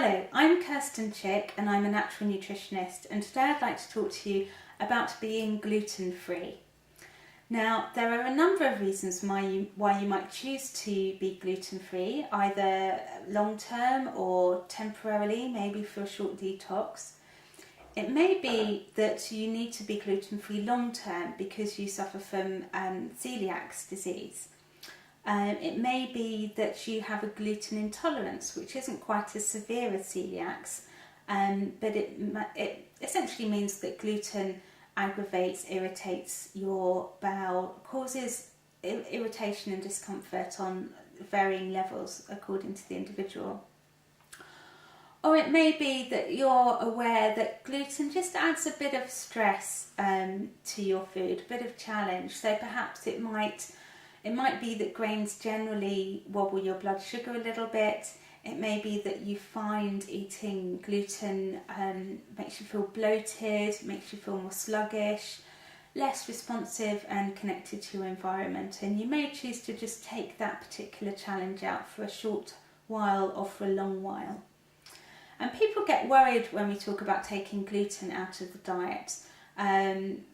Hello, I'm Kirsten Chick and I'm a natural nutritionist, and today I'd like to talk to you about being gluten-free. Now, there are a number of reasons why you might choose to be gluten-free, either long-term or temporarily, maybe for a short detox. It may be that you need to be gluten-free long-term because you suffer from celiac disease. It may be that you have a gluten intolerance, which isn't quite as severe as celiac, but it essentially means that gluten aggravates, irritates your bowel, causes irritation and discomfort on varying levels according to the individual. Or it may be that you're aware that gluten just adds a bit of stress to your food, a bit of challenge. So perhaps it might be that grains generally wobble your blood sugar a little bit. It may be that you find eating gluten makes you feel bloated, makes you feel more sluggish, less responsive and connected to your environment. And you may choose to just take that particular challenge out for a short while or for a long while. And people get worried when we talk about taking gluten out of the diet.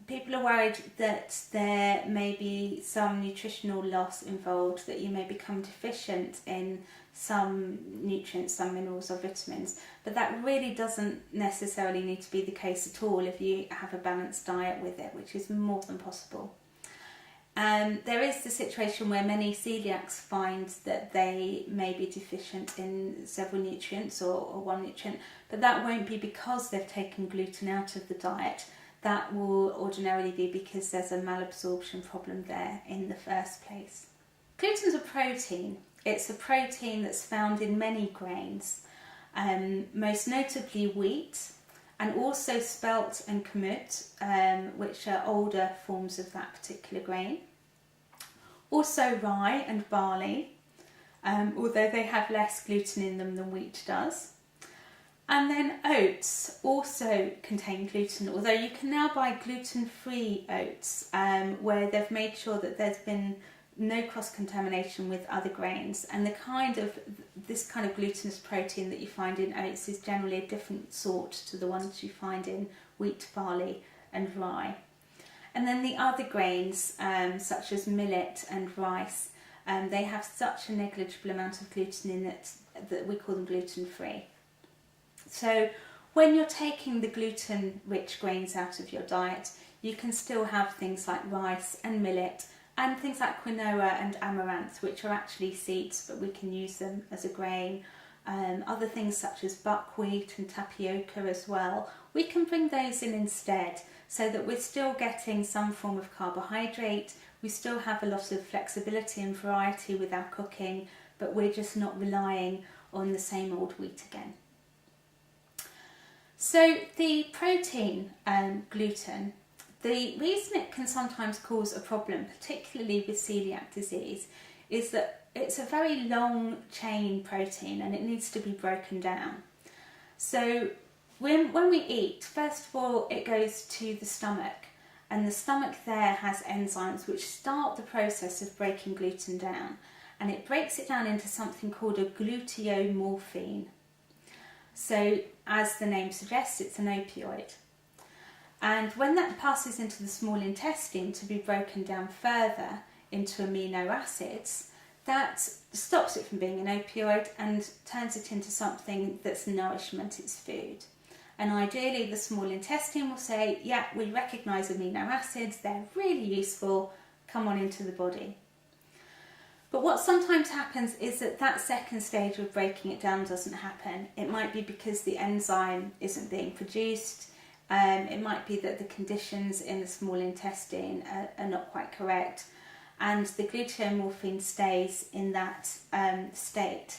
People are worried that there may be some nutritional loss involved, that you may become deficient in some nutrients, some minerals or vitamins, but that really doesn't necessarily need to be the case at all if you have a balanced diet with it, which is more than possible. There is the situation where many celiacs find that they may be deficient in several nutrients or one nutrient, but that won't be because they've taken gluten out of the diet. That will ordinarily be because there's a malabsorption problem there in the first place. Gluten's a protein. It's a protein that's found in many grains, most notably wheat, and also spelt and kamut, which are older forms of that particular grain. Also rye and barley, although they have less gluten in them than wheat does. And then oats also contain gluten, although you can now buy gluten-free oats where they've made sure that there's been no cross-contamination with other grains, and this kind of glutinous protein that you find in oats is generally a different sort to the ones you find in wheat, barley and rye. And then the other grains such as millet and rice, they have such a negligible amount of gluten in it that we call them gluten-free. So when you're taking the gluten-rich grains out of your diet, you can still have things like rice and millet and things like quinoa and amaranth, which are actually seeds, but we can use them as a grain. Other things such as buckwheat and tapioca as well, we can bring those in instead, so that we're still getting some form of carbohydrate. We still have a lot of flexibility and variety with our cooking, but we're just not relying on the same old wheat again. So the protein gluten, the reason it can sometimes cause a problem, particularly with celiac disease, is that it's a very long chain protein and it needs to be broken down. So when we eat, first of all, it goes to the stomach, and the stomach there has enzymes which start the process of breaking gluten down, and it breaks it down into something called a gluteomorphine. So as the name suggests, it's an opioid. And when that passes into the small intestine to be broken down further into amino acids, that stops it from being an opioid and turns it into something that's nourishment, it's food. And ideally the small intestine will say, yeah, we recognise amino acids, they're really useful, come on into the body. But what sometimes happens is that second stage of breaking it down doesn't happen. It might be because the enzyme isn't being produced. It might be that the conditions in the small intestine are not quite correct, and the gluteomorphine stays in that state.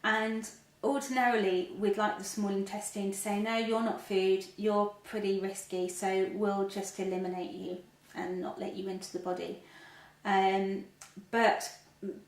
And ordinarily we'd like the small intestine to say, no, you're not food, you're pretty risky, so we'll just eliminate you and not let you into the body. But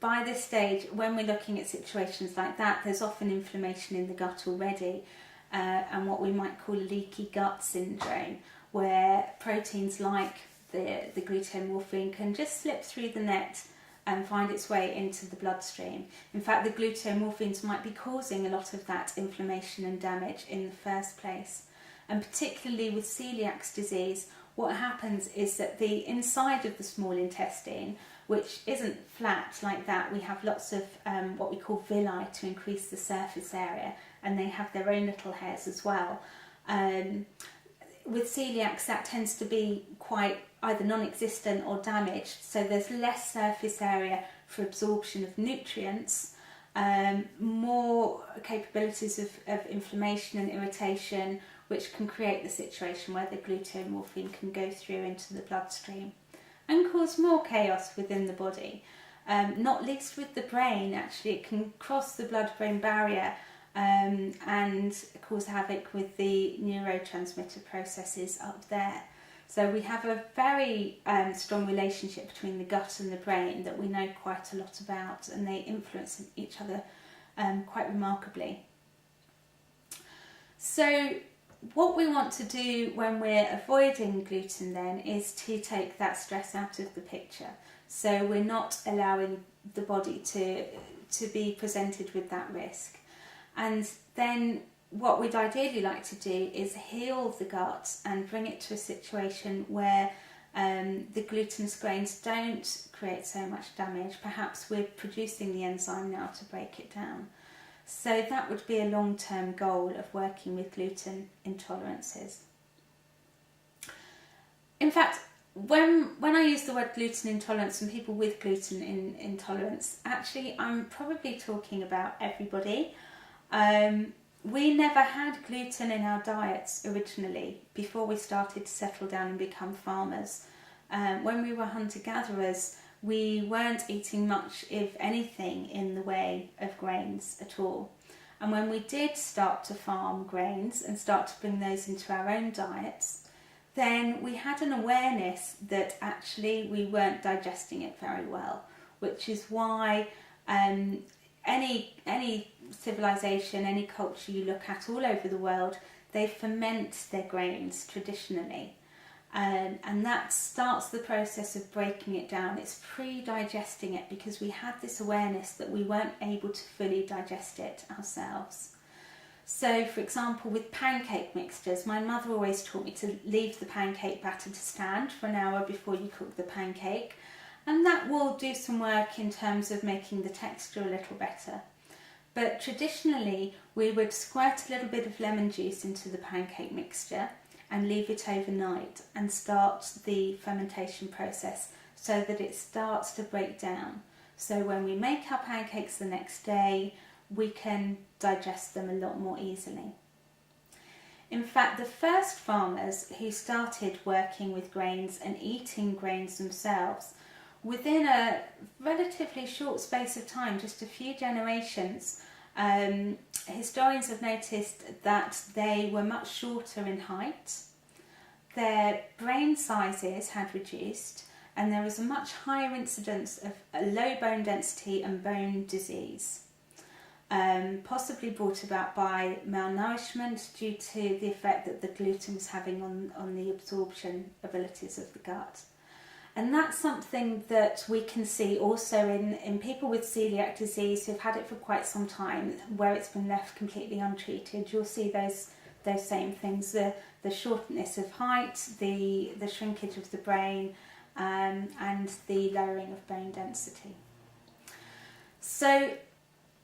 by this stage, when we're looking at situations like that, there's often inflammation in the gut already, and what we might call leaky gut syndrome, where proteins like the gluteomorphine can just slip through the net and find its way into the bloodstream. In fact, the glutamorphines might be causing a lot of that inflammation and damage in the first place. And particularly with celiac disease, what happens is that the inside of the small intestine, which isn't flat like that, we have lots of what we call villi to increase the surface area, and they have their own little hairs as well. With celiacs, that tends to be quite either non-existent or damaged, so there's less surface area for absorption of nutrients, more capabilities of inflammation and irritation, which can create the situation where the glutamorphine can go through into the bloodstream and cause more chaos within the body. Not least with the brain, actually, it can cross the blood-brain barrier and cause havoc with the neurotransmitter processes up there. So we have a very strong relationship between the gut and the brain that we know quite a lot about, and they influence each other quite remarkably. So what we want to do when we're avoiding gluten then is to take that stress out of the picture. So we're not allowing the body to be presented with that risk. And then what we'd ideally like to do is heal the gut and bring it to a situation where the glutinous grains don't create so much damage. Perhaps we're producing the enzyme now to break it down. So that would be a long-term goal of working with gluten intolerances. In fact, when I use the word gluten intolerance and people with gluten intolerance, actually I'm probably talking about everybody. We never had gluten in our diets originally before we started to settle down and become farmers. When we were hunter-gatherers, we weren't eating much, if anything, in the way of grains at all. And when we did start to farm grains and start to bring those into our own diets, then we had an awareness that actually we weren't digesting it very well, which is why any civilization, any culture you look at all over the world, they ferment their grains traditionally. And that starts the process of breaking it down. It's pre-digesting it because we had this awareness that we weren't able to fully digest it ourselves. So, for example, with pancake mixtures, my mother always taught me to leave the pancake batter to stand for an hour before you cook the pancake, and that will do some work in terms of making the texture a little better. But traditionally, we would squirt a little bit of lemon juice into the pancake mixture and leave it overnight and start the fermentation process so that it starts to break down. So when we make our pancakes the next day, we can digest them a lot more easily. In fact, the first farmers who started working with grains and eating grains themselves, within a relatively short space of time, just a few generations, historians have noticed that they were much shorter in height, their brain sizes had reduced, and there was a much higher incidence of low bone density and bone disease, possibly brought about by malnourishment due to the effect that the gluten was having on the absorption abilities of the gut. And that's something that we can see also in people with celiac disease who've had it for quite some time, where it's been left completely untreated. You'll see those same things, the shortness of height, the shrinkage of the brain, and the lowering of bone density. So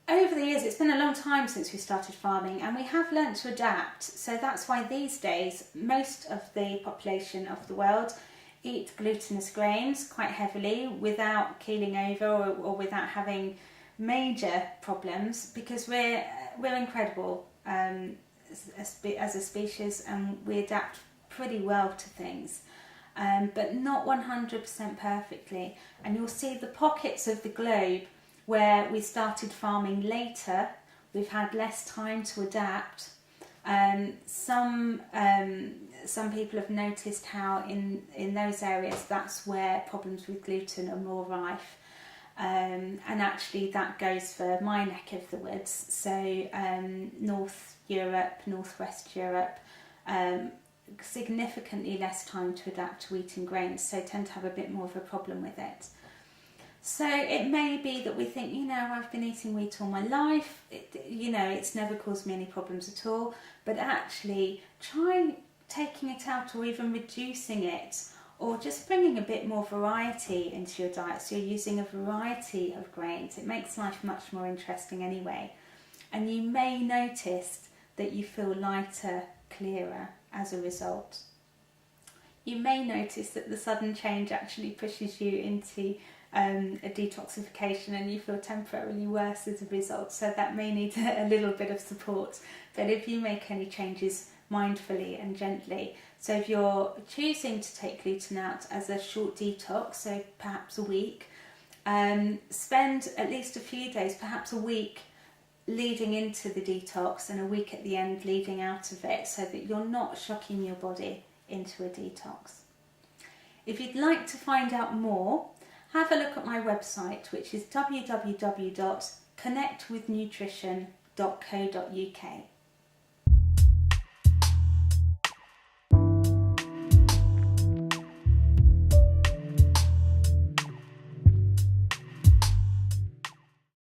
over the years, it's been a long time since we started farming, and we have learnt to adapt. So that's why these days most of the population of the world eat glutinous grains quite heavily without keeling over or without having major problems, because we're incredible as a species, and we adapt pretty well to things, but not 100% perfectly. And you'll see the pockets of the globe where we started farming later, we've had less time to adapt. Some people have noticed how in those areas that's where problems with gluten are more rife, and actually that goes for my neck of the woods, so North Europe, Northwest Europe, significantly less time to adapt to eating grains, so tend to have a bit more of a problem with it. So it may be that we think, I've been eating wheat all my life, it's never caused me any problems at all, but actually try taking it out or even reducing it, or just bringing a bit more variety into your diet. So you're using a variety of grains. It makes life much more interesting anyway. And you may notice that you feel lighter, clearer as a result. You may notice that the sudden change actually pushes you into a detoxification, and you feel temporarily worse as a result. So that may need a little bit of support. But if you make any changes mindfully and gently, so if you're choosing to take gluten out as a short detox, so perhaps a week, spend at least a few days, perhaps a week, leading into the detox and a week at the end leading out of it, so that you're not shocking your body into a detox. If you'd like to find out more, have a look at my website, which is www.connectwithnutrition.co.uk.